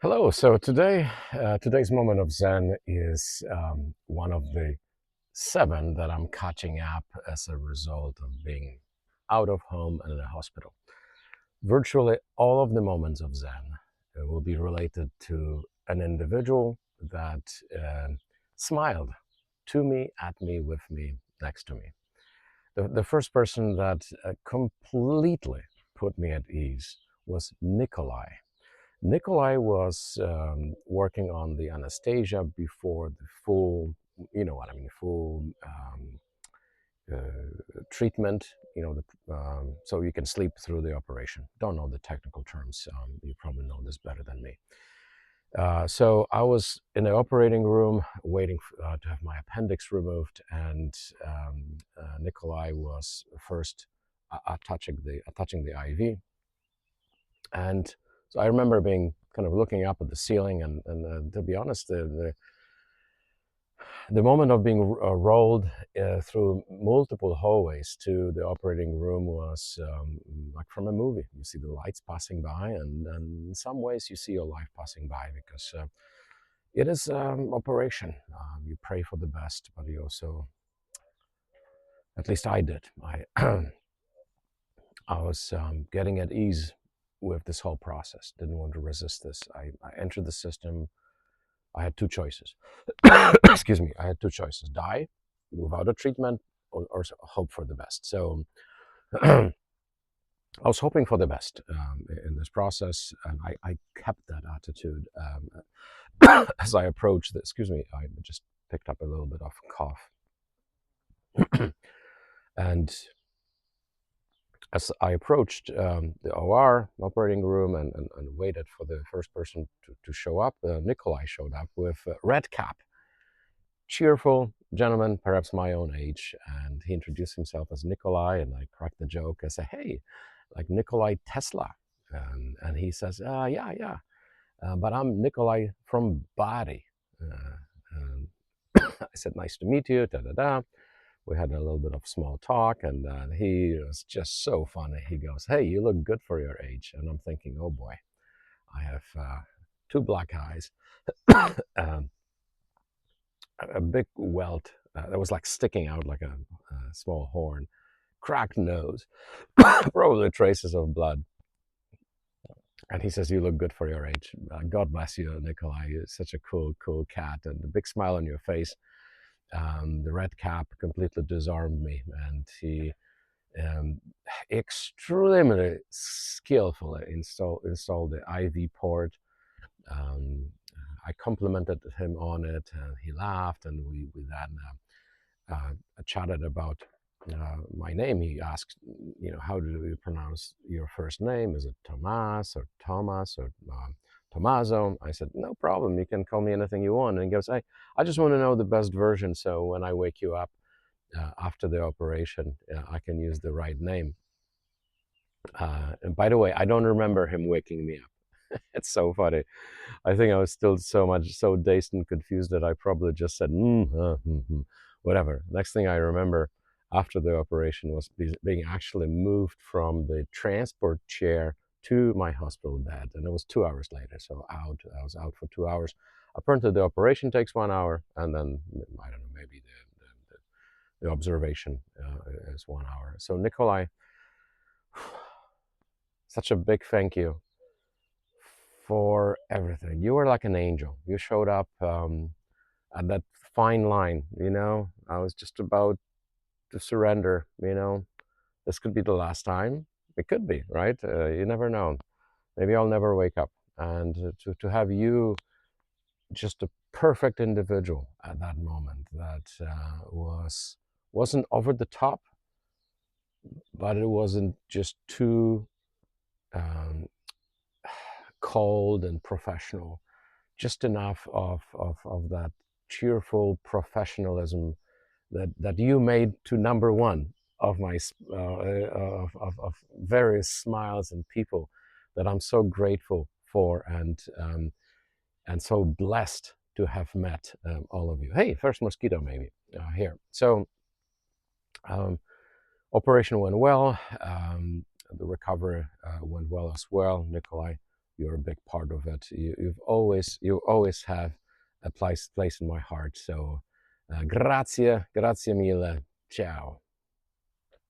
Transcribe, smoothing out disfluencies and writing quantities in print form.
Hello. So today's moment of Zen is one of the 7 that I'm catching up as a result of being out of home and in a hospital. Virtually all of the moments of Zen will be related to an individual that smiled to me, at me, with me, next to me. The first person that completely put me at ease was Nikolai. Nikolai was working on the anesthesia before the full, you know what I mean, full treatment, so you can sleep through the operation. Don't know the technical terms. You probably know this better than me. So I was in the operating room waiting to have my appendix removed, and Nikolai was first touching the IV. And so I remember being kind of looking up at the ceiling, and to be honest, the moment of being rolled through multiple hallways to the operating room was like from a movie. You see the lights passing by, and in some ways you see your life passing by, because it is operation. You pray for the best, but you also, at least I did, I was getting at ease with this whole process. Didn't want to resist this. I entered the system. I had 2 choices. Excuse me. I had 2 choices: die without a treatment, or hope for the best. So I was hoping for the best in this process, and I kept that attitude as I approached. Excuse me. I just picked up a little bit of cough, and as I approached the OR operating room and waited for the first person to show up, Nikolai showed up with a red cap. Cheerful gentleman, perhaps my own age, and he introduced himself as Nikolai, and I cracked the joke. I said, "Hey, like Nikolai Tesla," and he says, "Yeah, but I'm Nikolai from Bari." And I said, "Nice to meet you." Da da da. We had a little bit of small talk, and he was just so funny. He goes, "Hey, you look good for your age," and I'm thinking, "Oh boy, I have 2 black eyes." um, a big welt that was like sticking out like a small horn, cracked nose, probably traces of blood. And he says, "You look good for your age. God bless you, Nikolai. You're such a cool cat." And a big smile on your face. The red cap completely disarmed me, and he um, extremely skillfully installed the IV port. Um, I complimented him on it, and he laughed, and we then chatted about my name. He asked, "How do you pronounce your first name? Is it Tomas or Thomas or Tomaso?" I said, "No problem. You can call me anything you want." And he goes, I just want to know the best version, so when I wake you up after the operation, I can use the right name." And by the way, I don't remember him waking me up. It's so funny. I think I was still so dazed and confused that I probably just said, whatever. Next thing I remember after the operation was being actually moved from the transport chair to my hospital bed. And it was 2 hours later. So I was out for 2 hours. Apparently the operation takes 1 hour, and then, I don't know, maybe the observation is 1 hour. So Nikolai, such a big thank you for everything. You were like an angel. You showed up at that fine line, I was just about to surrender, This could be the last time. It could be, right? You never know. Maybe I'll never wake up. And to have you, just a perfect individual at that moment, that wasn't over the top, but it wasn't just too um, cold and professional. Just enough of that cheerful professionalism that you made to number 1 of my of various smiles and people that I'm so grateful for, and so blessed to have met all of you. Hey, first mosquito maybe here. So operation went well. The recovery went well as well. Nikolai you're a big part of it. You always have a place in my heart. So grazie mille. Ciao.